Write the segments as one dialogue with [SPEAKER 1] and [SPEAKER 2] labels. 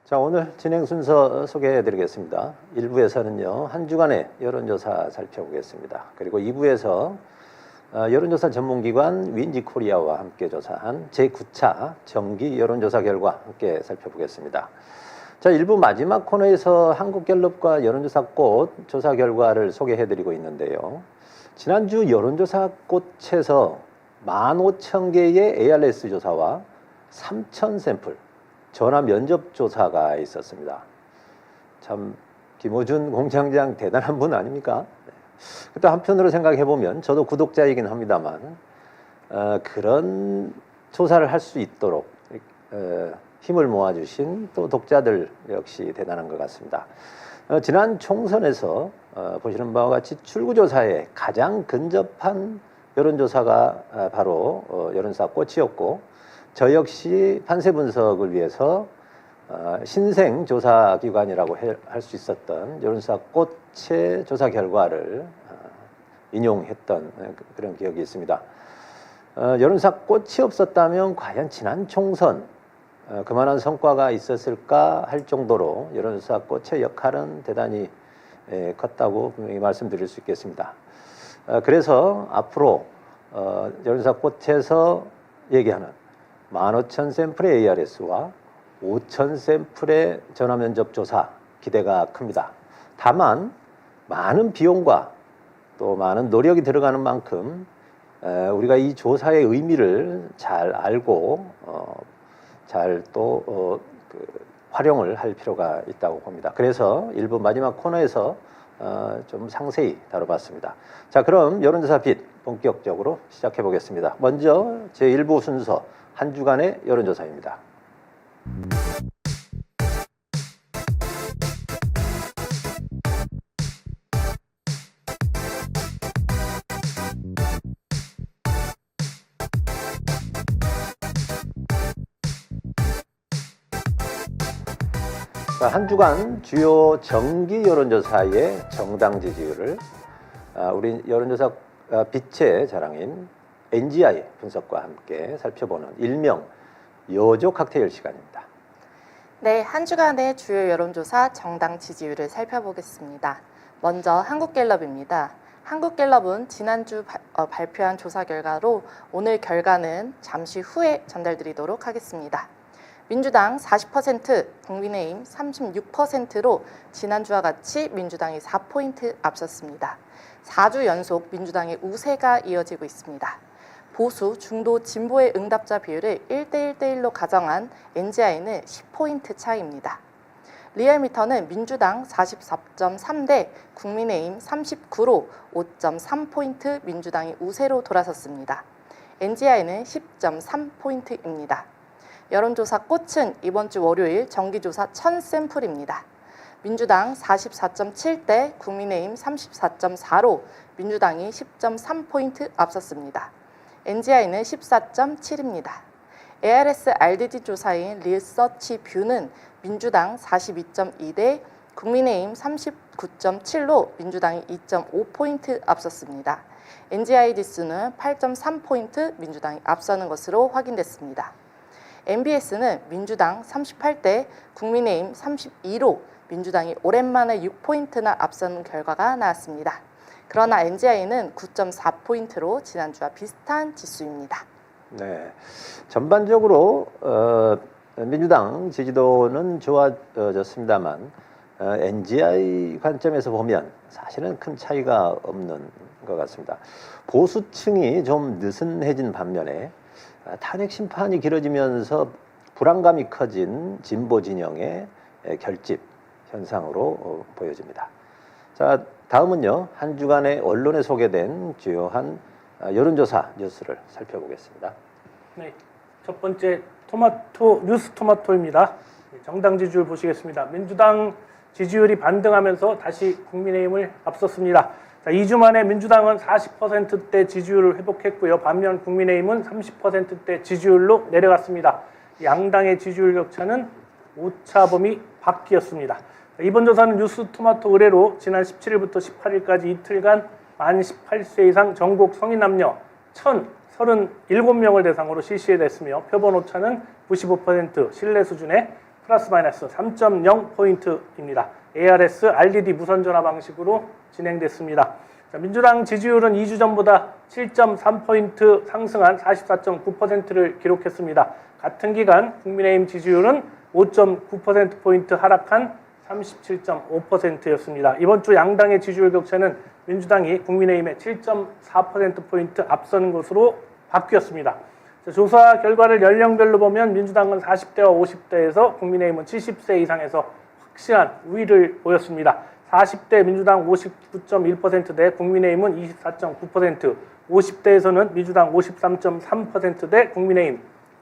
[SPEAKER 1] 자, 오늘 진행 순서 소개해 드리겠습니다. 1부에서는요, 한 주간의 여론조사 살펴보겠습니다. 그리고 2부에서 여론조사 전문기관 윈지코리아와 함께 조사한 제9차 정기 여론조사 결과 함께 살펴보겠습니다. 자, 1부 마지막 코너에서 한국갤럽과 여론조사꽃 조사 결과를 소개해 드리고 있는데요. 지난주 여론조사꽃에서 15,000개의 ARS 조사와 3,000 샘플 전화 면접 조사가 있었습니다. 참 김어준 공장장 대단한 분 아닙니까? 또 한편으로 생각해 보면 저도 구독자이긴 합니다만 그런 조사를 할 수 있도록 힘을 모아주신 또 독자들 역시 대단한 것 같습니다. 지난 총선에서 보시는 바와 같이 출구조사에 가장 근접한 여론조사가 바로 여론조사 꽃이었고, 저 역시 판세 분석을 위해서 신생 조사 기관이라고 할 수 있었던 여론조사 꽃의 조사 결과를 인용했던 그런 기억이 있습니다. 여론조사 꽃이 없었다면 과연 지난 총선 그만한 성과가 있었을까 할 정도로 여론조사 꽃의 역할은 대단히 컸다고 분명히 말씀드릴 수 있겠습니다. 그래서 앞으로 여론조사 꽃에서 얘기하는 15,000 샘플의 ARS와 5,000 샘플의 전화면접 조사 기대가 큽니다. 다만 많은 비용과 또 많은 노력이 들어가는 만큼 우리가 이 조사의 의미를 잘 알고 잘 또 활용을 할 필요가 있다고 봅니다. 그래서 일부 마지막 코너에서 좀 상세히 다뤄봤습니다. 자, 그럼 여론조사 빛 본격적으로 시작해 보겠습니다. 먼저 제1부 순서 한 주간의 여론조사입니다. 한 주간 주요 정기 여론조사의 정당 지지율을 우리 여론조사 빛의 자랑인 NGI 분석과 함께 살펴보는 일명 여조 칵테일 시간입니다.
[SPEAKER 2] 네, 한 주간의 주요 여론조사 정당 지지율을 살펴보겠습니다. 먼저 한국갤럽입니다. 한국갤럽은 지난주 발표한 조사 결과로 오늘 결과는 잠시 후에 전달드리도록 하겠습니다. 민주당 40%, 국민의힘 36%로 지난주와 같이 민주당이 4포인트 앞섰습니다. 4주 연속 민주당의 우세가 이어지고 있습니다. 보수, 중도, 진보의 응답자 비율을 1대1대1로 가정한 NGI는 10포인트 차이입니다. 리얼미터는 민주당 44.3대 국민의힘 39로 5.3포인트 민주당이 우세로 돌아섰습니다. NGI는 10.3포인트입니다. 여론조사 꽃은 이번 주 월요일 정기조사 1000샘플입니다. 민주당 44.7대 국민의힘 34.4로 민주당이 10.3포인트 앞섰습니다. NGI는 14.7입니다. ARS RDG 조사인 리서치 뷰는 민주당 42.2대 국민의힘 39.7로 민주당이 2.5포인트 앞섰습니다. NGI 지수는 8.3포인트 민주당이 앞서는 것으로 확인됐습니다. MBS는 민주당 38대 국민의힘 32로 민주당이 오랜만에 6포인트나 앞서는 결과가 나왔습니다. 그러나 NGI는 9.4포인트로 지난주와 비슷한 지수입니다.
[SPEAKER 1] 네, 전반적으로 민주당 지지도는 좋아졌습니다만 NGI 관점에서 보면 사실은 큰 차이가 없는 것 같습니다. 보수층이 좀 느슨해진 반면에 탄핵 심판이 길어지면서 불안감이 커진 진보 진영의 결집 현상으로 보여집니다. 자, 다음은요, 한 주간의 언론에 소개된 주요한 여론조사 뉴스를 살펴보겠습니다.
[SPEAKER 3] 네, 첫 번째 뉴스 토마토입니다. 정당 지지율 보시겠습니다. 민주당 지지율이 반등하면서 다시 국민의힘을 앞섰습니다. 자, 2주 만에 민주당은 40%대 지지율을 회복했고요. 반면 국민의힘은 30%대 지지율로 내려갔습니다. 양당의 지지율 격차는 오차범위 밖이었습니다. 이번 조사는 뉴스 토마토 의뢰로 지난 17일부터 18일까지 이틀간 만 18세 이상 전국 성인 남녀 1,037명을 대상으로 실시됐으며 표본 오차는 95% 신뢰 수준의 플러스 마이너스 3.0포인트입니다. ARS RDD 무선전화 방식으로 진행됐습니다. 자, 민주당 지지율은 2주 전보다 7.3포인트 상승한 44.9%를 기록했습니다. 같은 기간 국민의힘 지지율은 5.9%포인트 하락한 37.5%였습니다. 이번 주 양당의 지지율 격차는 민주당이 국민의힘의 7.4%포인트 앞서는 것으로 바뀌었습니다. 자, 조사 결과를 연령별로 보면 민주당은 40대와 50대에서 국민의힘은 70세 이상에서 확실한 우위를 보였습니다. 40대 민주당 59.1%대 국민의힘은 24.9%, 50대에서는 민주당 53.3%대 국민의힘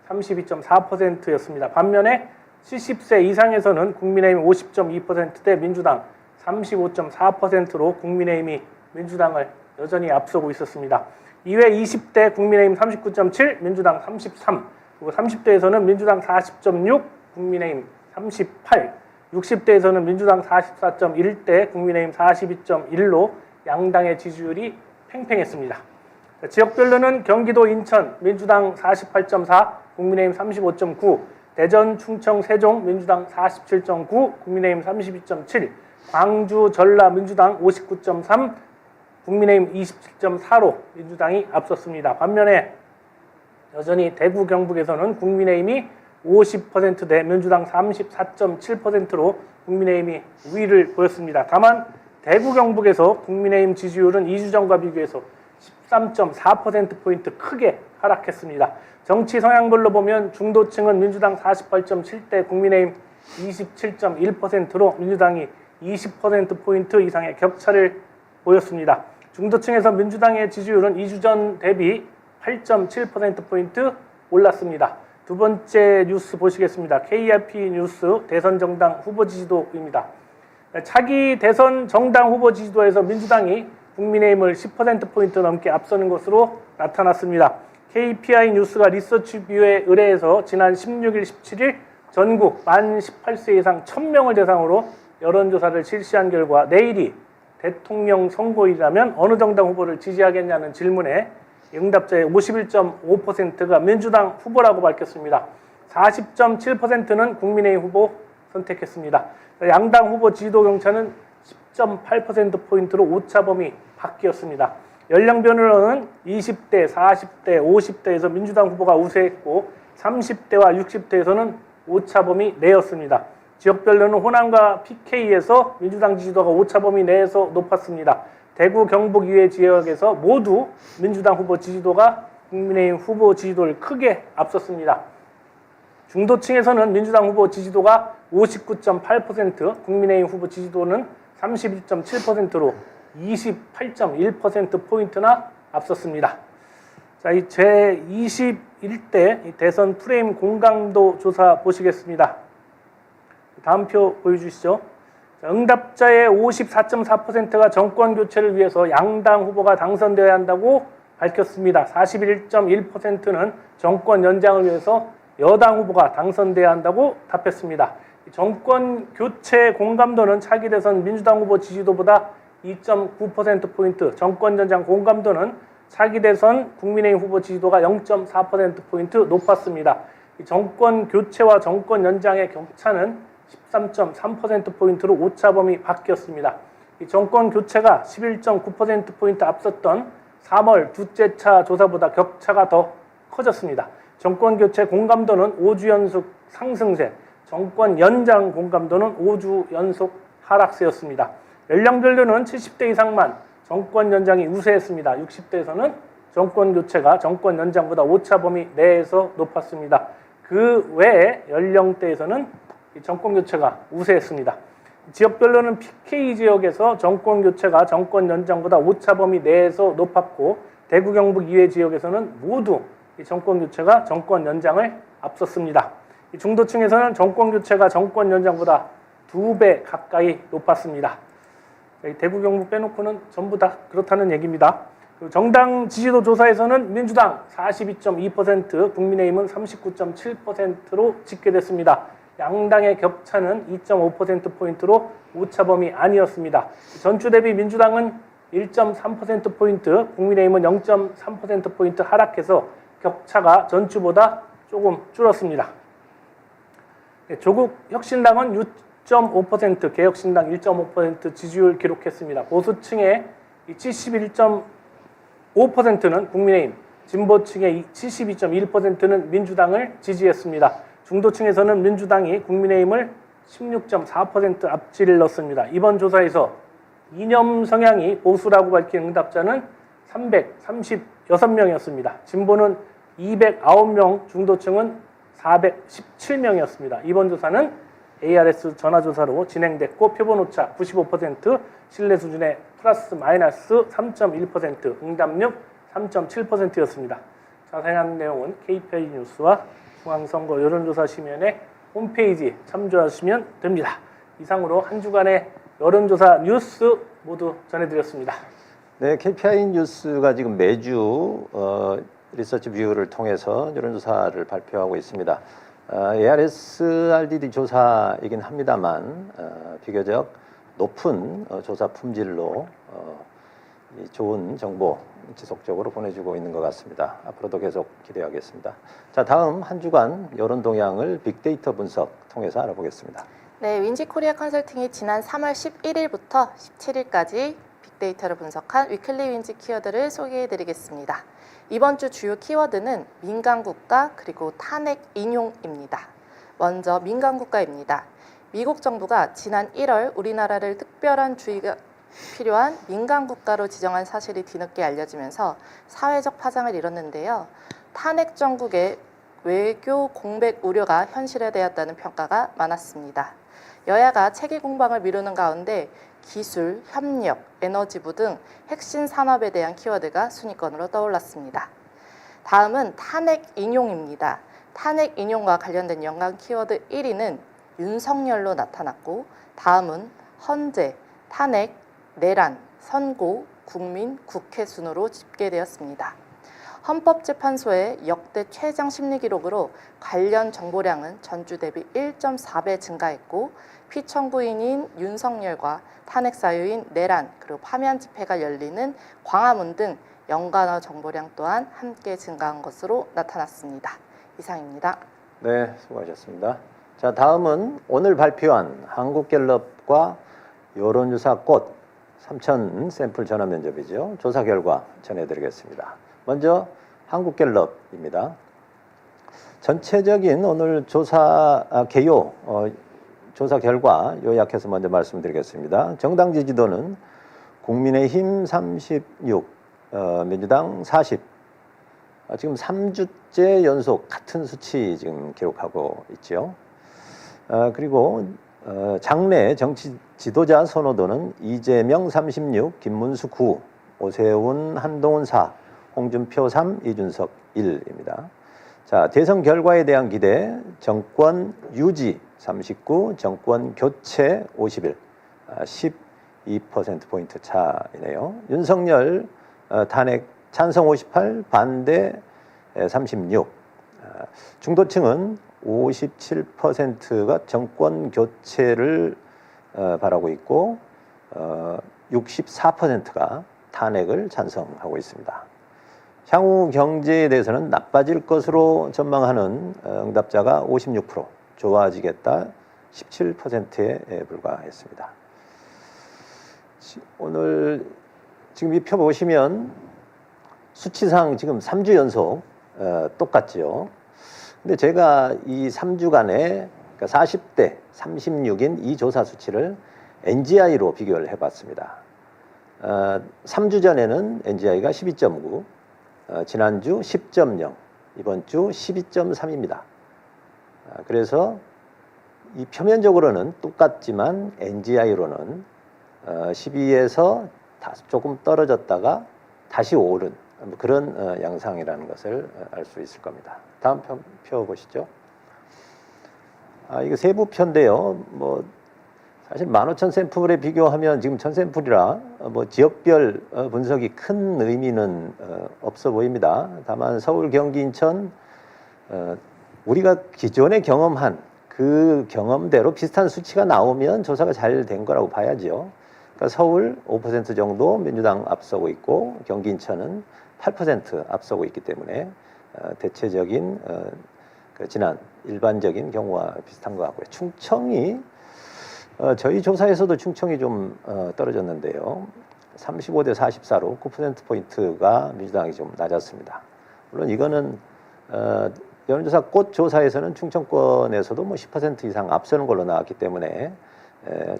[SPEAKER 3] 32.4%였습니다. 반면에 70세 이상에서는 국민의힘 50.2%대 민주당 35.4%로 국민의힘이 민주당을 여전히 앞서고 있었습니다. 이외 20대 국민의힘 39.7, 민주당 33, 그리고 30대에서는 민주당 40.6, 국민의힘 38, 60대에서는 민주당 44.1대 국민의힘 42.1로 양당의 지지율이 팽팽했습니다. 지역별로는 경기도 인천 민주당 48.4, 국민의힘 35.9, 대전, 충청, 세종 민주당 47.9, 국민의힘 32.7, 광주, 전라 민주당 59.3, 국민의힘 27.4로 민주당이 앞섰습니다. 반면에 여전히 대구, 경북에서는 국민의힘이 50%대 민주당 34.7%로 국민의힘이 우위를 보였습니다. 다만 대구, 경북에서 국민의힘 지지율은 2주 전과 비교해서 13.4%포인트 크게 하락했습니다. 정치 성향별로 보면 중도층은 민주당 48.7대 국민의힘 27.1%로 민주당이 20%포인트 이상의 격차를 보였습니다. 중도층에서 민주당의 지지율은 2주 전 대비 8.7%포인트 올랐습니다. 두 번째 뉴스 보시겠습니다. KRP 뉴스 대선 정당 후보 지지도입니다. 차기 대선 정당 후보 지지도에서 민주당이 국민의힘을 10%포인트 넘게 앞서는 것으로 나타났습니다. KPI 뉴스가 리서치뷰에 의뢰해서 지난 16일, 17일 전국 만 18세 이상 1000명을 대상으로 여론조사를 실시한 결과 내일이 대통령 선거일이라면 어느 정당 후보를 지지하겠냐는 질문에 응답자의 51.5%가 민주당 후보라고 밝혔습니다. 40.7%는 국민의힘 후보 선택했습니다. 양당 후보 지지도 격차는 10.8%포인트로 오차범위 바뀌었습니다. 연령별로는 20대, 40대, 50대에서 민주당 후보가 우세했고 30대와 60대에서는 오차범위 내였습니다. 지역별로는 호남과 PK에서 민주당 지지도가 오차범위 내에서 높았습니다. 대구, 경북 이외 지역에서 모두 민주당 후보 지지도가 국민의힘 후보 지지도를 크게 앞섰습니다. 중도층에서는 민주당 후보 지지도가 59.8%, 국민의힘 후보 지지도는 31.7%로 28.1%포인트나 앞섰습니다. 자, 이 제21대 대선 프레임 공감도 조사 보시겠습니다. 다음 표 보여주시죠. 자, 응답자의 54.4%가 정권 교체를 위해서 양당 후보가 당선되어야 한다고 밝혔습니다. 41.1%는 정권 연장을 위해서 여당 후보가 당선돼야 한다고 답했습니다. 정권 교체 공감도는 차기 대선 민주당 후보 지지도보다 2.9%포인트, 정권 연장 공감도는 차기 대선 국민의힘 후보 지지도가 0.4%포인트 높았습니다. 정권 교체와 정권 연장의 격차는 13.3%포인트로 오차범위 바뀌었습니다. 이 정권 교체가 11.9%포인트 앞섰던 3월 둘째 차 조사보다 격차가 더 커졌습니다. 정권 교체 공감도는 5주 연속 상승세, 정권 연장 공감도는 5주 연속 하락세였습니다. 연령별로는 70대 이상만 정권 연장이 우세했습니다. 60대에서는 정권 교체가 정권 연장보다 오차범위 내에서 높았습니다. 그 외에 연령대에서는 정권 교체가 우세했습니다. 지역별로는 PK 지역에서 정권 교체가 정권 연장보다 오차범위 내에서 높았고 대구, 경북 이외 지역에서는 모두 정권 교체가 정권 연장을 앞섰습니다. 중도층에서는 정권 교체가 정권 연장보다 2배 가까이 높았습니다. 대구, 경북 빼놓고는 전부 다 그렇다는 얘기입니다. 정당 지지도 조사에서는 민주당 42.2%, 국민의힘은 39.7%로 집계됐습니다. 양당의 격차는 2.5%포인트로 오차범위 아니었습니다. 전주 대비 민주당은 1.3%포인트, 국민의힘은 0.3%포인트 하락해서 격차가 전주보다 조금 줄었습니다. 조국 혁신당은 6.5%, 개혁신당 1.5% 지지율 기록했습니다. 보수층의 71.5%는 국민의힘, 진보층의 72.1%는 민주당을 지지했습니다. 중도층에서는 민주당이 국민의힘을 16.4% 앞질렀습니다. 이번 조사에서 이념 성향이 보수라고 밝힌 응답자는 336명이었습니다. 진보는 209명, 중도층은 417명이었습니다. 이번 조사는 ARS 전화조사로 진행됐고 표본 오차 95%, 신뢰 수준의 플러스 마이너스 3.1%, 응답률 3.7%였습니다. 자세한 내용은 KPI 뉴스와 중앙선거 여론조사심의원회 홈페이지 참조하시면 됩니다. 이상으로 한 주간의 여론조사 뉴스 모두 전해드렸습니다.
[SPEAKER 1] 네, KPI 뉴스가 지금 매주 리서치 뷰를 통해서 여론조사를 발표하고 있습니다. ARS RDD 조사이긴 합니다만 비교적 높은 조사 품질로 좋은 정보 지속적으로 보내주고 있는 것 같습니다. 앞으로도 계속 기대하겠습니다. 자, 다음 한 주간 여론 동향을 빅데이터 분석 통해서 알아보겠습니다.
[SPEAKER 2] 네, 윈지코리아 컨설팅이 지난 3월 11일부터 17일까지 빅데이터를 분석한 위클리 윈지 키워드를 소개해드리겠습니다. 이번 주 주요 키워드는 민간국가 그리고 탄핵 인용입니다. 먼저 민간국가입니다. 미국 정부가 지난 1월 우리나라를 특별한 주의가 필요한 민간국가로 지정한 사실이 뒤늦게 알려지면서 사회적 파장을 일었는데요. 탄핵 정국의 외교 공백 우려가 현실화되었다는 평가가 많았습니다. 여야가 체계 공방을 미루는 가운데 기술, 협력, 에너지부 등 핵심 산업에 대한 키워드가 순위권으로 떠올랐습니다. 다음은 탄핵 인용입니다. 탄핵 인용과 관련된 연관 키워드 1위는 윤석열로 나타났고 다음은 헌재, 탄핵, 내란, 선고, 국민, 국회 순으로 집계되었습니다. 헌법재판소의 역대 최장 심리 기록으로 관련 정보량은 전주 대비 1.4배 증가했고 피청구인인 윤석열과 탄핵 사유인 내란 그리고 파면 집회가 열리는 광화문 등 연관어 정보량 또한 함께 증가한 것으로 나타났습니다. 이상입니다.
[SPEAKER 1] 네, 수고하셨습니다. 자, 다음은 오늘 발표한 한국갤럽과 여론조사 꽃 3,000 샘플 전화 면접이죠. 조사 결과 전해드리겠습니다. 먼저 한국갤럽입니다. 전체적인 오늘 조사 개요 조사 결과 요약해서 먼저 말씀드리겠습니다. 정당 지지도는 국민의힘 36, 민주당 40. 지금 3주째 연속 같은 수치 지금 기록하고 있죠. 그리고 장내 정치 지도자 선호도는 이재명 36, 김문수 9, 오세훈, 한동훈 4, 홍준표 3, 이준석 1입니다. 자, 대선 결과에 대한 기대, 정권 유지 39, 정권 교체 51, 12%포인트 차이네요. 윤석열 탄핵 찬성 58, 반대 36. 중도층은 57%가 정권 교체를 바라고 있고 64%가 탄핵을 찬성하고 있습니다. 향후 경제에 대해서는 나빠질 것으로 전망하는 응답자가 56%, 좋아지겠다 17%에 불과했습니다. 오늘 지금 이 표 보시면 수치상 지금 3주 연속 똑같죠. 근데 제가 이 3주간에 그러니까 40대 36인 이 조사 수치를 NGI로 비교를 해봤습니다. 3주 전에는 NGI가 12.9, 지난주 10.0, 이번 주 12.3입니다. 그래서 이 표면적으로는 똑같지만 NGI로는 12에서 조금 떨어졌다가 다시 오른 그런 양상이라는 것을 알 수 있을 겁니다. 다음 표 보시죠. 이거 세부표인데요. 뭐 사실 15,000 샘플에 비교하면 지금 1000 샘플이라 지역별 분석이 큰 의미는 없어 보입니다. 다만 서울, 경기, 인천 우리가 기존에 경험한 그 경험대로 비슷한 수치가 나오면 조사가 잘 된 거라고 봐야죠. 그러니까 서울 5% 정도 민주당 앞서고 있고 경기, 인천은 8% 앞서고 있기 때문에 대체적인 지난 일반적인 경우와 비슷한 것 같고요. 충청이 저희 조사에서도 충청이 좀 떨어졌는데요. 35대 44로 9%포인트가 민주당이 좀 낮았습니다. 물론 이거는 여론조사 꽃 조사에서는 충청권에서도 뭐 10% 이상 앞서는 걸로 나왔기 때문에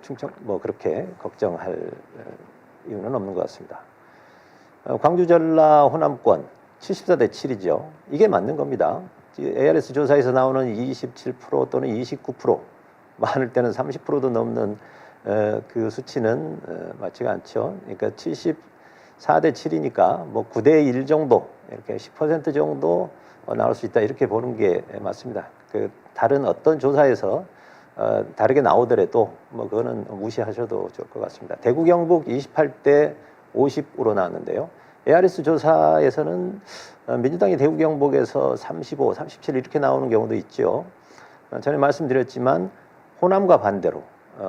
[SPEAKER 1] 충청 뭐 그렇게 걱정할 이유는 없는 것 같습니다. 광주 전라 호남권 74대 7이죠. 이게 맞는 겁니다. ARS 조사에서 나오는 27% 또는 29%, 많을 때는 30%도 넘는 그 수치는 맞지가 않죠. 그러니까 74대 7이니까 뭐 9대 1 정도, 이렇게 10% 정도 나올 수 있다, 이렇게 보는 게 맞습니다. 그 다른 어떤 조사에서 다르게 나오더라도 뭐 그거는 무시하셔도 좋을 것 같습니다. 대구 경북 28대 50으로 나왔는데요. ARS 조사에서는 민주당이 대구 경북에서 35, 37 이렇게 나오는 경우도 있죠. 전에 말씀드렸지만 호남과 반대로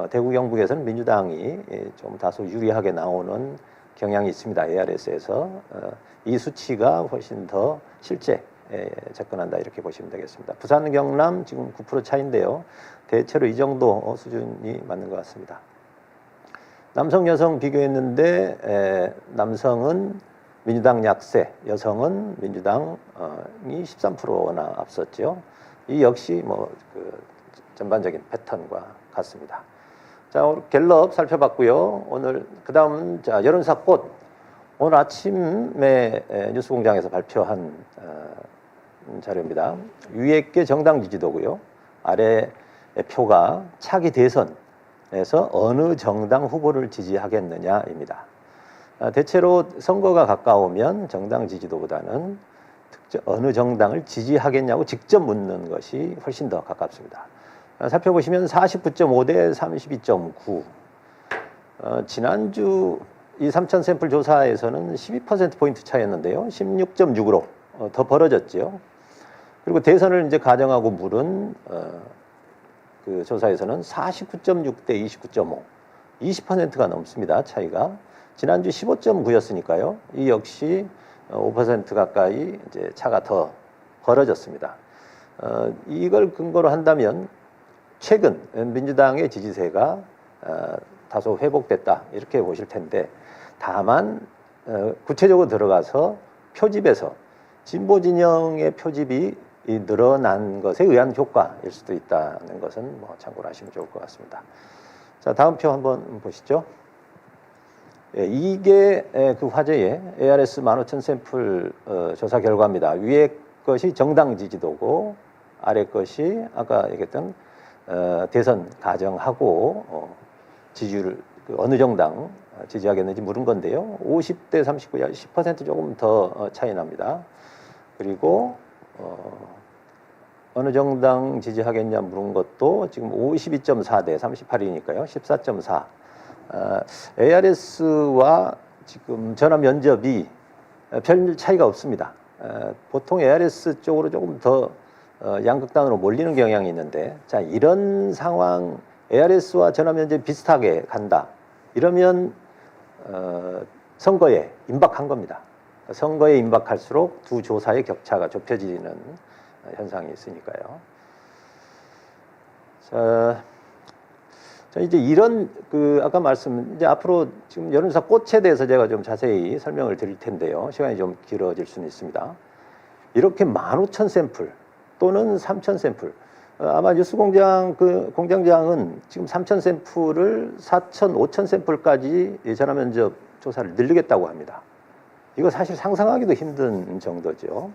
[SPEAKER 1] 대구 경북에서는 민주당이 좀 다소 유리하게 나오는 경향이 있습니다. ARS에서 이 수치가 훨씬 더 실제 접근한다, 이렇게 보시면 되겠습니다. 부산 경남 지금 9% 차인데요. 대체로 이 정도 수준이 맞는 것 같습니다. 남성 여성 비교했는데 남성은 민주당 약세, 여성은 민주당이 13%나 앞섰죠. 이 역시 뭐 그 전반적인 패턴과 같습니다. 자, 오늘 갤럽 살펴봤고요. 오늘 그다음은 자, 여론조사 꽃. 오늘 아침에 뉴스공장에서 발표한 자료입니다. 위에 게 정당 지지도고요. 아래 표가 차기 대선에서 어느 정당 후보를 지지하겠느냐입니다. 대체로 선거가 가까우면 정당 지지도보다는 어느 정당을 지지하겠냐고 직접 묻는 것이 훨씬 더 가깝습니다. 살펴보시면 49.5대 32.9. 지난주 이 3천 샘플 조사에서는 12%포인트 차이였는데요. 16.6으로 더 벌어졌죠. 그리고 대선을 이제 가정하고 물은 그 조사에서는 49.6대 29.5. 20%가 넘습니다. 차이가. 지난주 15.9였으니까요. 이 역시 5% 가까이 이제 차가 더 벌어졌습니다. 이걸 근거로 한다면 최근 민주당의 지지세가 다소 회복됐다, 이렇게 보실 텐데, 다만 구체적으로 들어가서 표집에서 진보 진영의 표집이 늘어난 것에 의한 효과일 수도 있다는 것은 뭐 참고로 하시면 좋을 것 같습니다. 자, 다음 표 한번 보시죠. 이게 그 화제의 ARS 15,000 샘플 조사 결과입니다. 위에 것이 정당 지지도고 아래 것이 아까 얘기했던 대선 가정하고 지지율을 어느 정당 지지하겠는지 물은 건데요. 50대 39, 10% 조금 더 차이 납니다. 그리고 어느 정당 지지하겠냐 물은 것도 지금 52.4대 38이니까요. 14.4. ARS와 지금 전화 면접이 별 차이가 없습니다. 보통 ARS 쪽으로 조금 더 양극단으로 몰리는 경향이 있는데, 자, 이런 상황, ARS와 전화 면접이 비슷하게 간다, 이러면 선거에 임박한 겁니다. 선거에 임박할수록 두 조사의 격차가 좁혀지는 현상이 있으니까요. 자, 이제 이런 아까 이제 앞으로 지금 여론조사 꽃에 대해서 제가 좀 자세히 설명을 드릴 텐데요. 시간이 좀 길어질 수는 있습니다. 이렇게 15,000 샘플 또는 3,000 샘플, 아마 뉴스공장 공장장은 지금 3,000 샘플을 4,000, 5,000 샘플까지 전화 면접 조사를 늘리겠다고 합니다. 이거 사실 상상하기도 힘든 정도죠.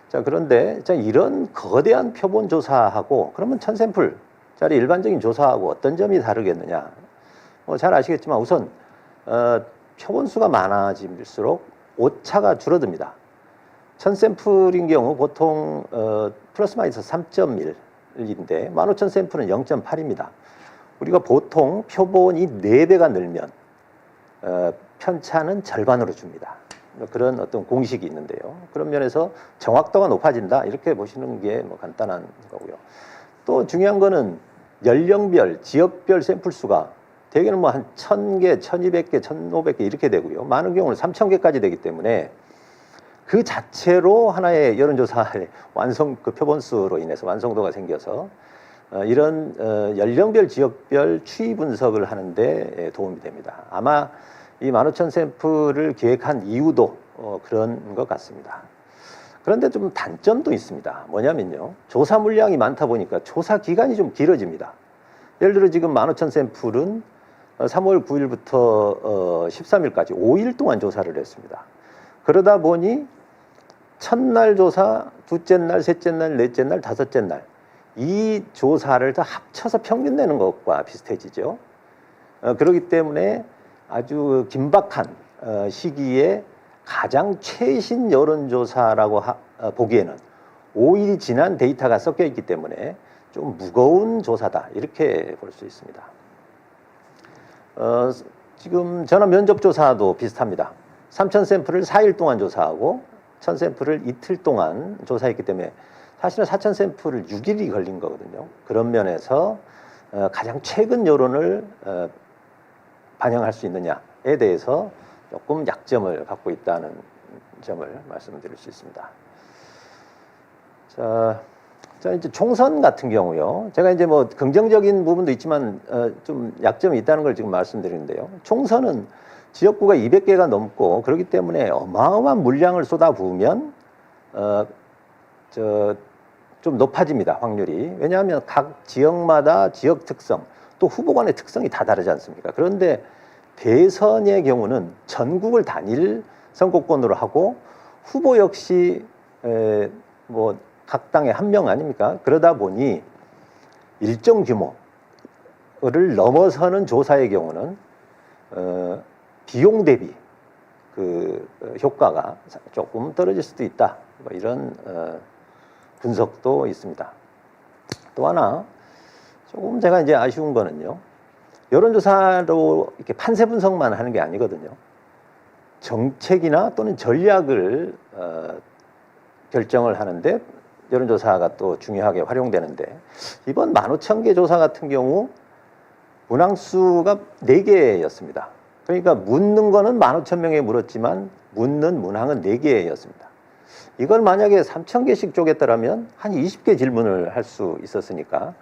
[SPEAKER 1] 자, 그런데 자, 이런 거대한 표본 조사하고 그러면 1,000샘플짜리 일반적인 조사하고 어떤 점이 다르겠느냐? 잘 아시겠지만 우선 표본 수가 많아질수록 오차가 줄어듭니다. 1,000샘플인 경우 보통 플러스 마이너스 3.1인데 15,000 샘플은 0.8입니다. 우리가 보통 표본이 4배가 늘면 편차는 절반으로 줍니다. 그런 어떤 공식이 있는데요. 그런 면에서 정확도가 높아진다, 이렇게 보시는 게 뭐 간단한 거고요. 또 중요한 거는 연령별, 지역별 샘플 수가 대개는 뭐 한 1,000개, 1,200개, 1,500개 이렇게 되고요. 많은 경우는 3,000개까지 되기 때문에 그 자체로 하나의 여론조사의 그 표본수로 인해서 완성도가 생겨서 이런 연령별, 지역별 추이 분석을 하는데 도움이 됩니다. 아마 이 15,000 샘플을 기획한 이유도 그런 것 같습니다. 그런데 좀 단점도 있습니다. 뭐냐면요, 조사 물량이 많다 보니까 조사 기간이 좀 길어집니다. 예를 들어 지금 15,000 샘플은 3월 9일부터 13일까지 5일 동안 조사를 했습니다. 그러다 보니 첫날 조사, 둘째 날, 셋째 날, 넷째 날, 다섯째 날, 이 조사를 다 합쳐서 평균 내는 것과 비슷해지죠. 그렇기 때문에 아주 긴박한 시기에 가장 최신 여론조사라고 보기에는 5일이 지난 데이터가 섞여 있기 때문에 좀 무거운 조사다, 이렇게 볼 수 있습니다. 지금 전화 면접 조사도 비슷합니다. 3,000 샘플을 4일 동안 조사하고 1,000 샘플을 이틀 동안 조사했기 때문에 사실은 4,000 샘플을 6일이 걸린 거거든요. 그런 면에서 가장 최근 여론을 반영할 수 있느냐에 대해서 조금 약점을 갖고 있다는 점을 말씀드릴 수 있습니다. 자, 이제 총선 같은 경우요. 제가 이제 뭐 긍정적인 부분도 있지만 좀 약점이 있다는 걸 지금 말씀드리는데요. 총선은 지역구가 200개가 넘고 그렇기 때문에 어마어마한 물량을 쏟아부으면 좀 높아집니다, 확률이. 왜냐하면 각 지역마다 지역 특성, 또 후보 간의 특성이 다 다르지 않습니까? 그런데 대선의 경우는 전국을 단일 선거권으로 하고 후보 역시 뭐 각 당에 한 명 아닙니까? 그러다 보니 일정 규모를 넘어서는 조사의 경우는 비용 대비 그 효과가 조금 떨어질 수도 있다, 뭐 이런 분석도 있습니다. 또 하나 조금 제가 이제 아쉬운 거는요, 여론조사로 이렇게 판세 분석만 하는 게 아니거든요. 정책이나 또는 전략을 결정을 하는데 여론조사가 또 중요하게 활용되는데, 이번 15,000개 조사 같은 경우 문항수가 4개였습니다. 그러니까 묻는 거는 15,000명에 물었지만 묻는 문항은 4개였습니다. 이걸 만약에 3,000개씩 쪼갰더라면 한 20개 질문을 할 수 있었으니까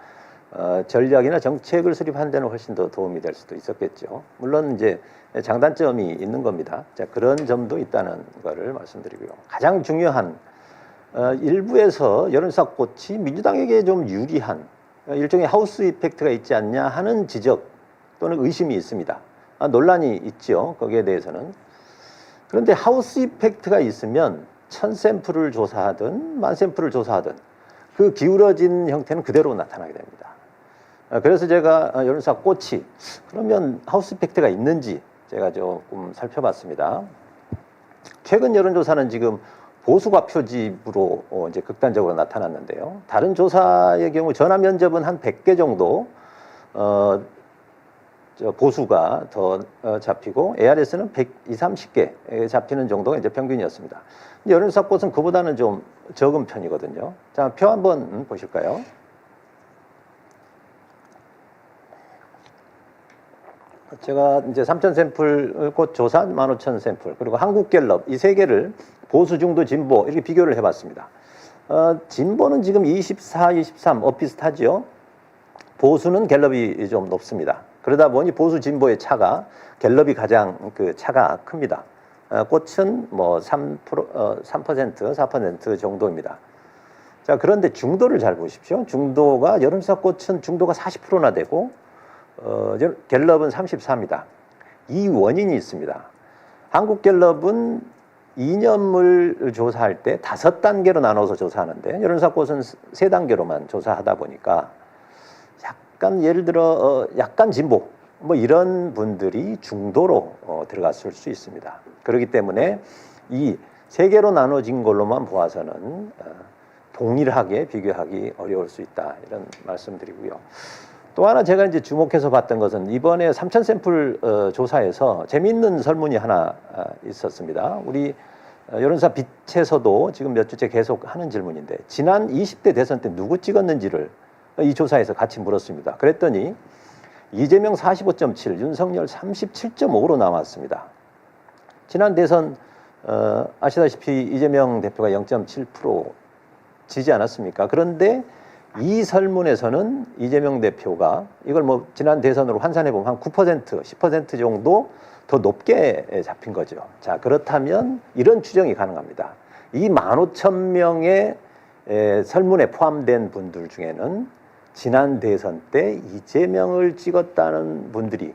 [SPEAKER 1] 전략이나 정책을 수립하는 데는 훨씬 더 도움이 될 수도 있었겠죠. 물론 이제 장단점이 있는 겁니다. 자, 그런 점도 있다는 거를 말씀드리고요. 가장 중요한 일부에서 여론조사 꽃이 민주당에게 좀 유리한 일종의 하우스 이펙트가 있지 않냐 하는 지적 또는 의심이 있습니다. 논란이 있죠, 거기에 대해서는. 그런데 하우스 이펙트가 있으면 1,000샘플을 조사하든 10,000샘플을 조사하든 그 기울어진 형태는 그대로 나타나게 됩니다. 그래서 제가 여론조사 꽃이 그러면 하우스 이펙트가 있는지 제가 조금 살펴봤습니다. 최근 여론조사는 지금 보수가 표집으로 이제 극단적으로 나타났는데요. 다른 조사의 경우 전화 면접은 한 100개 정도 보수가 더 잡히고 ARS는 120, 30개 잡히는 정도가 이제 평균이었습니다. 여론조사 꽃은 그보다는 좀 적은 편이거든요. 자, 표 한번 보실까요? 제가 이제 3,000 샘플 꽃 조사, 15,000 샘플, 그리고 한국갤럽 이 3개를 보수, 중도, 진보 이렇게 비교를 해봤습니다. 진보는 지금 24, 23 비슷하죠. 보수는 갤럽이 좀 높습니다. 그러다 보니 보수, 진보의 차가 갤럽이 가장 그 차가 큽니다. 꽃은 뭐 3%, 4% 정도입니다. 자, 그런데 중도를 잘 보십시오. 중도가 여론조사 꽃은 중도가 40%나 되고 갤럽은 34입니다. 이 원인이 있습니다. 한국갤럽은 이념을 조사할 때 5단계로 나눠서 조사하는데 여론조사 꽃은 3단계로만 조사하다 보니까 약간 예를 들어 약간 진보 뭐 이런 분들이 중도로 들어갔을 수 있습니다. 그렇기 때문에 이 3개로 나눠진 걸로만 보아서는 동일하게 비교하기 어려울 수 있다, 이런 말씀드리고요. 또 하나 제가 이제 주목해서 봤던 것은 이번에 3,000 샘플 조사에서 재미있는 설문이 하나 있었습니다. 우리 여론조사 빛에서도 지금 몇 주째 계속 하는 질문인데, 지난 20대 대선 때 누구 찍었는지를 이 조사에서 같이 물었습니다. 그랬더니 이재명 45.7, 윤석열 37.5로 나왔습니다. 지난 대선 아시다시피 이재명 대표가 0.7% 지지 않았습니까? 그런데 이 설문에서는 이재명 대표가 이걸 뭐 지난 대선으로 환산해 보면 한 9%, 10% 정도 더 높게 잡힌 거죠. 자, 그렇다면 이런 추정이 가능합니다. 이 15,000명의 설문에 포함된 분들 중에는 지난 대선 때 이재명을 찍었다는 분들이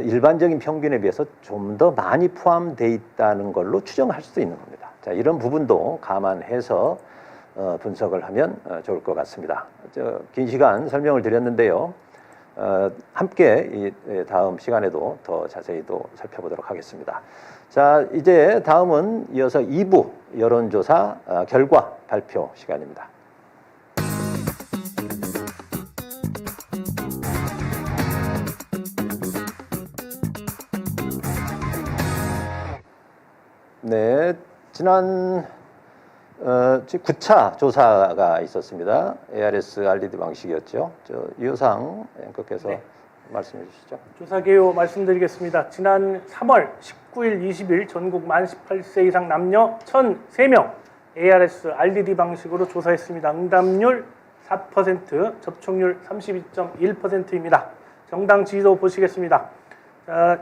[SPEAKER 1] 일반적인 평균에 비해서 좀 더 많이 포함되어 있다는 걸로 추정할 수도 있는 겁니다. 자, 이런 부분도 감안해서 분석을 하면 좋을 것 같습니다. 긴 시간 설명을 드렸는데요. 함께 이 다음 시간에도 더 자세히 또 살펴보도록 하겠습니다. 자, 이제 다음은 이어서 2부 여론조사 결과 발표 시간입니다. 네, 지난 9차 조사가 있었습니다. ARS RDD 방식이었죠. 유효상 앵커께서
[SPEAKER 3] 네.
[SPEAKER 1] 말씀해 주시죠.
[SPEAKER 3] 조사 개요 말씀드리겠습니다. 지난 3월 19일, 20일 전국 만 18세 이상 남녀 1,003명 ARS RDD 방식으로 조사했습니다. 응답률 4%, 접촉률 32.1%입니다. 정당 지지도 보시겠습니다. 자,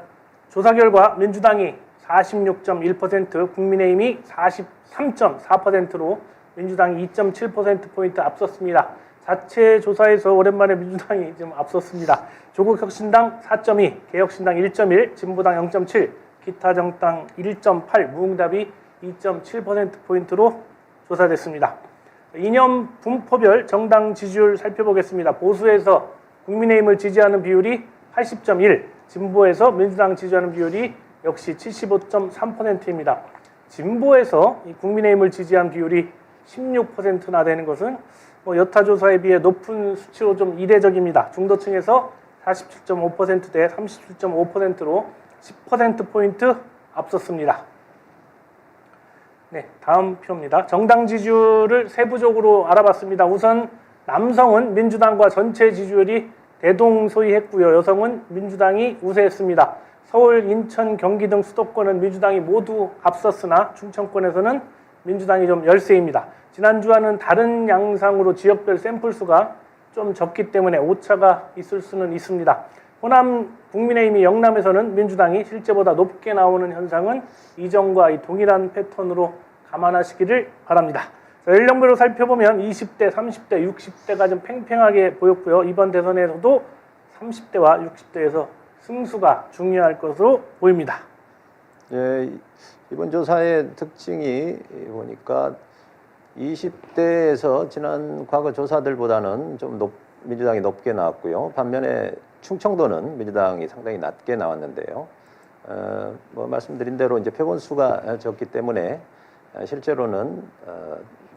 [SPEAKER 3] 조사 결과 민주당이 46.1%, 국민의힘이 43.4%로 민주당이 2.7%포인트 앞섰습니다. 자체 조사에서 오랜만에 민주당이 좀 앞섰습니다. 조국혁신당 4.2, 개혁신당 1.1, 진보당 0.7, 기타 정당 1.8, 무응답이 2.7%포인트로 조사됐습니다. 이념 분포별 정당 지지율 살펴보겠습니다. 보수에서 국민의힘을 지지하는 비율이 80.1, 진보에서 민주당 지지하는 비율이 역시 75.3%입니다. 진보에서 이 국민의힘을 지지한 비율이 16%나 되는 것은 여타 조사에 비해 높은 수치로 좀 이례적입니다. 중도층에서 47.5% 대 37.5%로 10%포인트 앞섰습니다. 네, 다음 표입니다. 정당 지지율을 세부적으로 알아봤습니다. 우선 남성은 민주당과 전체 지지율이 대동소이했고요. 여성은 민주당이 우세했습니다. 서울, 인천, 경기 등 수도권은 민주당이 모두 앞섰으나 충청권에서는 민주당이 좀 열세입니다. 지난주와는 다른 양상으로 지역별 샘플 수가 좀 적기 때문에 오차가 있을 수는 있습니다. 호남 국민의힘이 영남에서는 민주당이 실제보다 높게 나오는 현상은 이전과 이 동일한 패턴으로 감안하시기를 바랍니다. 자, 연령별로 살펴보면 20대, 30대, 60대가 좀 팽팽하게 보였고요. 이번 대선에서도 30대와 60대에서 승수가 중요할 것으로 보입니다.
[SPEAKER 1] 예, 이번 조사의 특징이 보니까 20대에서 지난 과거 조사들보다는 좀 민주당이 높게 나왔고요. 반면에 충청도는 민주당이 상당히 낮게 나왔는데요. 말씀드린 대로 이제 표본수가 적기 때문에 실제로는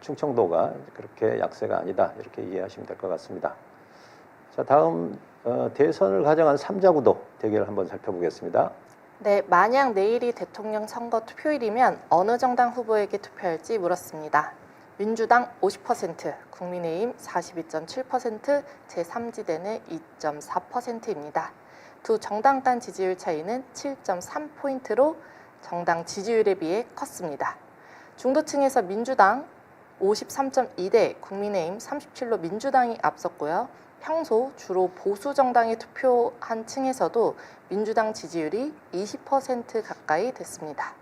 [SPEAKER 1] 충청도가 그렇게 약세가 아니다 이렇게 이해하시면 될 것 같습니다. 자, 다음 대선을 가정한 3자 구도 대결 한번 살펴보겠습니다.
[SPEAKER 2] 네, 만약 내일이 대통령 선거 투표일이면 어느 정당 후보에게 투표할지 물었습니다. 민주당 50%, 국민의힘 42.7%, 제3지대는 2.4%입니다. 두 정당 간 지지율 차이는 7.3포인트로 정당 지지율에 비해 컸습니다. 중도층에서 민주당 53.2대 국민의힘 37로 민주당이 앞섰고요. 평소 주로 보수 정당에 투표한 층에서도 민주당 지지율이 20% 가까이 됐습니다.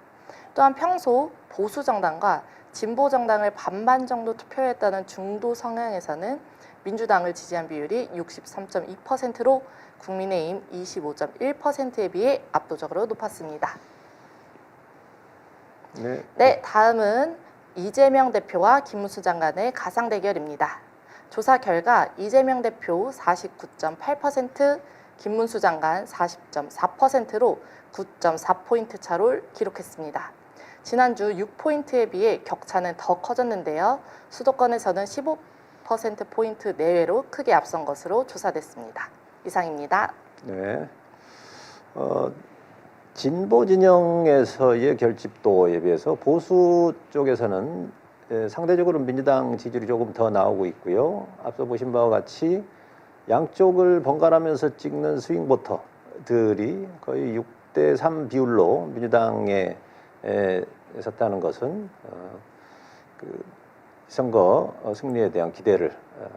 [SPEAKER 2] 또한 평소 보수 정당과 진보 정당을 반반 정도 투표했다는 중도 성향에서는 민주당을 지지한 비율이 63.2%로 국민의힘 25.1%에 비해 압도적으로 높았습니다. 네, 다음은 이재명 대표와 김문수 장관의 가상 대결입니다. 조사 결과 이재명 대표 49.8%, 김문수 장관 40.4%로 9.4포인트 차를 기록했습니다. 지난주 6포인트에 비해 격차는 더 커졌는데요. 수도권에서는 15%포인트 내외로 크게 앞선 것으로 조사됐습니다. 이상입니다.
[SPEAKER 1] 네. 진보 진영에서의 결집도에 비해서 보수 쪽에서는 상대적으로 민주당 지지율이 조금 더 나오고 있고요. 앞서 보신 바와 같이 양쪽을 번갈아면서 찍는 스윙보터들이 거의 6대3 비율로 민주당의 섰다는 것은 그 선거 승리에 대한 기대를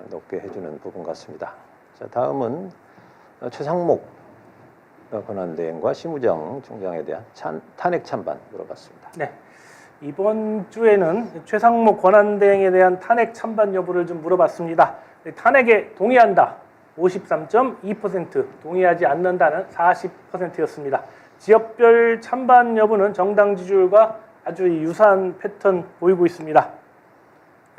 [SPEAKER 1] 높게 해주는 부분 같습니다. 자, 다음은 최상목 권한대행과 심우정 총장에 대한 탄핵 찬반 물어봤습니다.
[SPEAKER 3] 네. 이번 주에는 최상목 권한대행에 대한 탄핵 찬반 여부를 좀 물어봤습니다. 탄핵에 동의한다 53.2%, 동의하지 않는다는 40%였습니다. 지역별 찬반 여부는 정당 지지율과 아주 유사한 패턴 보이고 있습니다.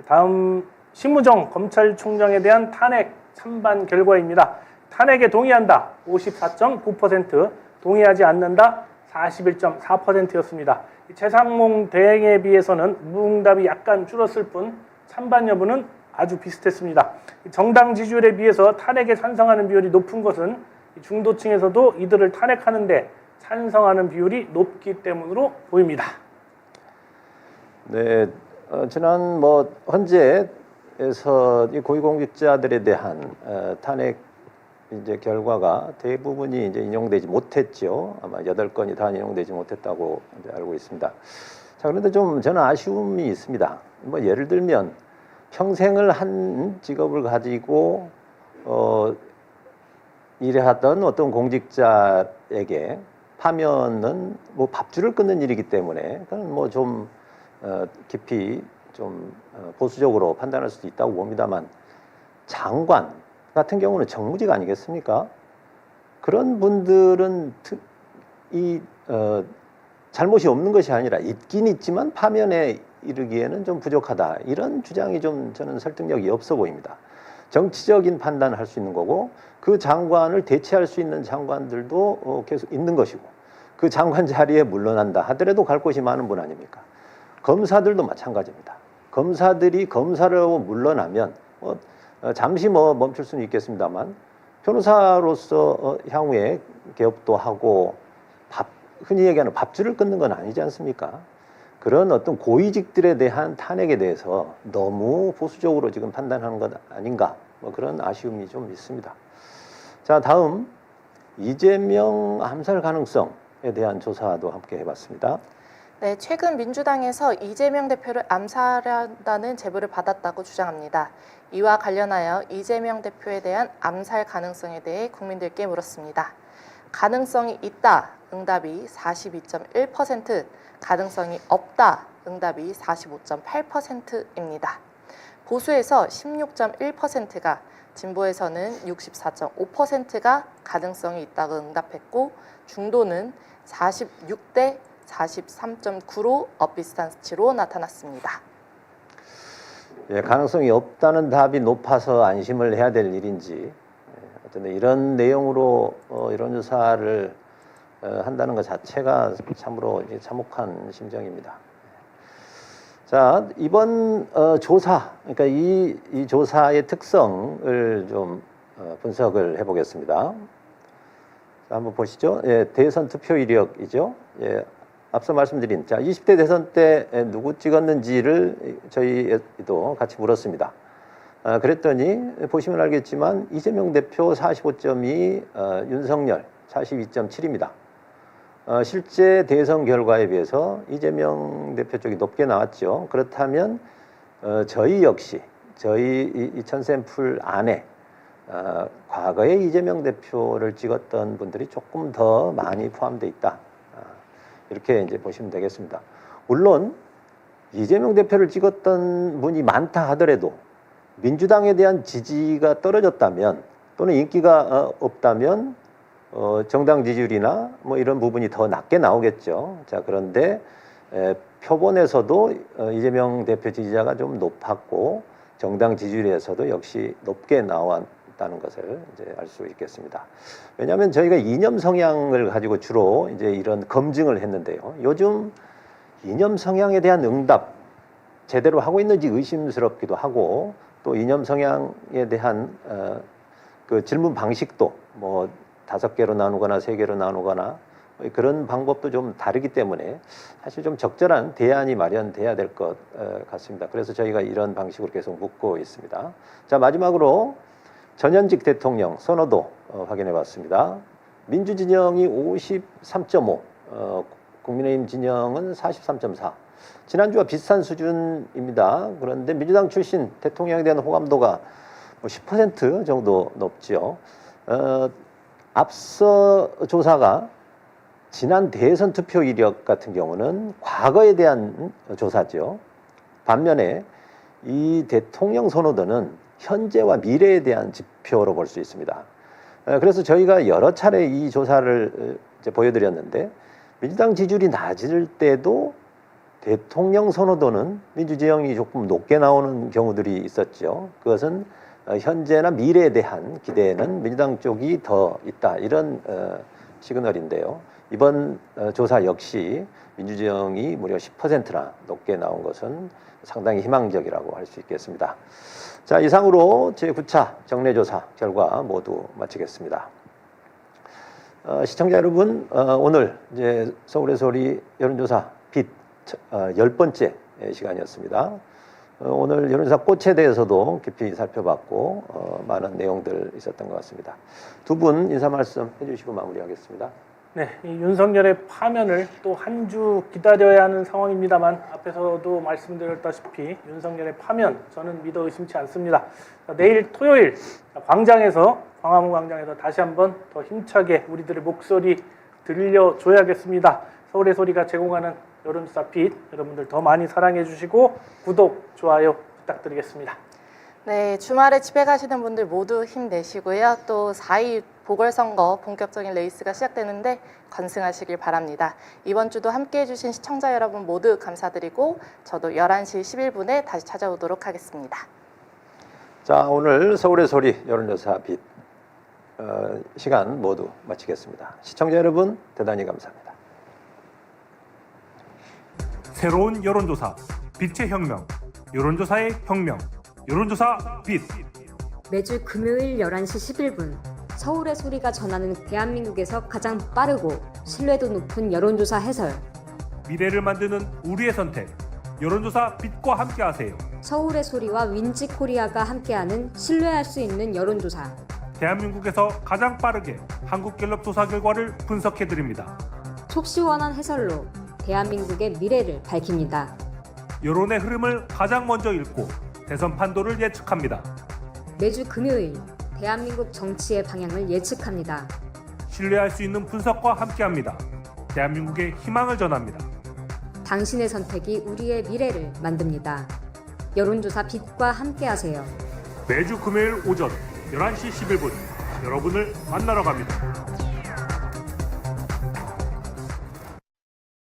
[SPEAKER 3] 다음 심우정 검찰총장에 대한 탄핵 찬반 결과입니다. 탄핵에 동의한다 54.9%, 동의하지 않는다 41.4%였습니다. 최상목 대행에 비해서는 무응답이 약간 줄었을 뿐 찬반 여부는 아주 비슷했습니다. 정당 지지율에 비해서 탄핵에 찬성하는 비율이 높은 것은 중도층에서도 이들을 탄핵하는데 찬성하는 비율이 높기 때문으로 보입니다.
[SPEAKER 1] 네, 지난 헌재에서 이 고위공직자들에 대한 탄핵 이제 결과가 대부분이 이제 인용되지 못했죠. 아마 8건이 다 인용되지 못했다고 이제 알고 있습니다. 자, 그런데 좀 저는 아쉬움이 있습니다. 예를 들면 평생을 한 직업을 가지고 일하던 어떤 공직자에게 파면은 밥줄을 끊는 일이기 때문에 그건 좀 깊이 좀 보수적으로 판단할 수도 있다고 봅니다만, 장관 같은 경우는 정무직 아니겠습니까? 그런 분들은 잘못이 없는 것이 아니라 있긴 있지만 파면에 이르기에는 좀 부족하다, 이런 주장이 좀 저는 설득력이 없어 보입니다. 정치적인 판단을 할 수 있는 거고, 그 장관을 대체할 수 있는 장관들도 계속 있는 것이고, 그 장관 자리에 물러난다 하더라도 갈 곳이 많은 분 아닙니까? 검사들도 마찬가지입니다. 검사들이 검사로 물러나면 잠시 멈출 수는 있겠습니다만, 변호사로서 향후에 개업도 하고 흔히 얘기하는 밥줄을 끊는 건 아니지 않습니까? 그런 어떤 고위직들에 대한 탄핵에 대해서 너무 보수적으로 지금 판단하는 것 아닌가, 그런 아쉬움이 좀 있습니다. 자, 다음 이재명 암살 가능성에 대한 조사도 함께 해봤습니다.
[SPEAKER 2] 네, 최근 민주당에서 이재명 대표를 암살한다는 제보를 받았다고 주장합니다. 이와 관련하여 이재명 대표에 대한 암살 가능성에 대해 국민들께 물었습니다. 가능성이 있다, 응답이 42.1%, 가능성이 없다, 응답이 45.8%입니다. 보수에서 16.1%가, 진보에서는 64.5%가 가능성이 있다고 응답했고, 중도는 46대 43.9로 비슷한 수치로 나타났습니다.
[SPEAKER 1] 예, 가능성이 없다는 답이 높아서 안심을 해야 될 일인지, 어떤 이런 내용으로 여론조사를 한다는 것 자체가 참으로 참혹한 심정입니다. 자, 이번 조사, 그러니까 이 조사의 특성을 좀 분석을 해보겠습니다. 자, 한번 보시죠. 예, 대선 투표 이력이죠. 예, 앞서 말씀드린 20대 대선 때 누구 찍었는지를 저희도 같이 물었습니다. 그랬더니 보시면 알겠지만 이재명 대표 45.2, 윤석열 42.7입니다. 실제 대선 결과에 비해서 이재명 대표 쪽이 높게 나왔죠. 그렇다면 저희 역시 저희 2000샘플 안에 과거에 이재명 대표를 찍었던 분들이 조금 더 많이 포함되어 있다, 이렇게 이제 보시면 되겠습니다. 물론 이재명 대표를 찍었던 분이 많다 하더라도 민주당에 대한 지지가 떨어졌다면 또는 인기가 없다면 정당 지지율이나 이런 부분이 더 낮게 나오겠죠. 자, 그런데 표본에서도 이재명 대표 지지자가 좀 높았고 정당 지지율에서도 역시 높게 나왔다는 것을 이제 알 수 있겠습니다. 왜냐하면 저희가 이념 성향을 가지고 주로 이제 이런 검증을 했는데요. 요즘 이념 성향에 대한 응답 제대로 하고 있는지 의심스럽기도 하고, 또 이념 성향에 대한 그 질문 방식도 5개로 나누거나 3개로 나누거나 그런 방법도 좀 다르기 때문에 사실 좀 적절한 대안이 마련돼야 될 것 같습니다. 그래서 저희가 이런 방식으로 계속 묻고 있습니다. 자, 마지막으로 전현직 대통령 선호도 확인해 봤습니다. 민주진영이 53.5, 국민의힘 진영은 43.4. 지난주와 비슷한 수준입니다. 그런데 민주당 출신 대통령에 대한 호감도가 10% 정도 높죠. 앞서 조사가 지난 대선 투표 이력 같은 경우는 과거에 대한 조사죠. 반면에 이 대통령 선호도는 현재와 미래에 대한 지표로 볼 수 있습니다. 그래서 저희가 여러 차례 이 조사를 이제 보여드렸는데 민주당 지지율이 낮을 때도 대통령 선호도는 민주지형이 조금 높게 나오는 경우들이 있었죠. 그것은 현재나 미래에 대한 기대는 민주당 쪽이 더 있다, 이런 시그널인데요. 이번 조사 역시 민주지형이 무려 10%나 높게 나온 것은 상당히 희망적이라고 할 수 있겠습니다. 자, 이상으로 제9차 정례조사 결과 모두 마치겠습니다. 시청자 여러분, 오늘 이제 서울의 소리 여론조사 빛 10번째 시간이었습니다. 오늘 여론조사 꽃에 대해서도 깊이 살펴봤고 많은 내용들 있었던 것 같습니다. 두 분 인사 말씀 해주시고 마무리하겠습니다.
[SPEAKER 3] 네, 이 윤석열의 파면을 또 한 주 기다려야 하는 상황입니다만 앞에서도 말씀드렸다시피 윤석열의 파면 저는 믿어 의심치 않습니다. 내일 토요일 광화문 광장에서 다시 한번 더 힘차게 우리들의 목소리 들려줘야겠습니다. 서울의 소리가 제공하는 여론조사 빛, 여러분들 더 많이 사랑해 주시고 구독, 좋아요 부탁드리겠습니다.
[SPEAKER 2] 네, 주말에 집에 가시는 분들 모두 힘내시고요. 또 4.2 보궐선거 본격적인 레이스가 시작되는데 건승하시길 바랍니다. 이번 주도 함께해 주신 시청자 여러분 모두 감사드리고 저도 11시 11분에 다시 찾아오도록 하겠습니다.
[SPEAKER 1] 자, 오늘 서울의 소리 여론조사 빛 시간 모두 마치겠습니다. 시청자 여러분 대단히 감사합니다.
[SPEAKER 4] 새로운 여론조사 빛의 혁명, 여론조사의 혁명, 여론조사 빛.
[SPEAKER 5] 매주 금요일 11시 11분 서울의 소리가 전하는 대한민국에서 가장 빠르고 신뢰도 높은 여론조사 해설.
[SPEAKER 4] 미래를 만드는 우리의 선택, 여론조사 빛과 함께하세요.
[SPEAKER 5] 서울의 소리와 윈지코리아가 함께하는 신뢰할 수 있는 여론조사.
[SPEAKER 4] 대한민국에서 가장 빠르게 한국갤럽 조사 결과를 분석해드립니다.
[SPEAKER 5] 속 시원한 해설로 대한민국의 미래를 밝힙니다.
[SPEAKER 4] 여론의 흐름을 가장 먼저 읽고 대선 판도를 예측합니다.
[SPEAKER 5] 매주 금요일 대한민국 정치의 방향을 예측합니다.
[SPEAKER 4] 신뢰할 수 있는 분석과 함께합니다. 대한민국의 희망을 전합니다.
[SPEAKER 5] 당신의 선택이 우리의 미래를 만듭니다. 여론조사 빛과 함께하세요.
[SPEAKER 4] 매주 금요일 오전 11시 11분 여러분을 만나러 갑니다.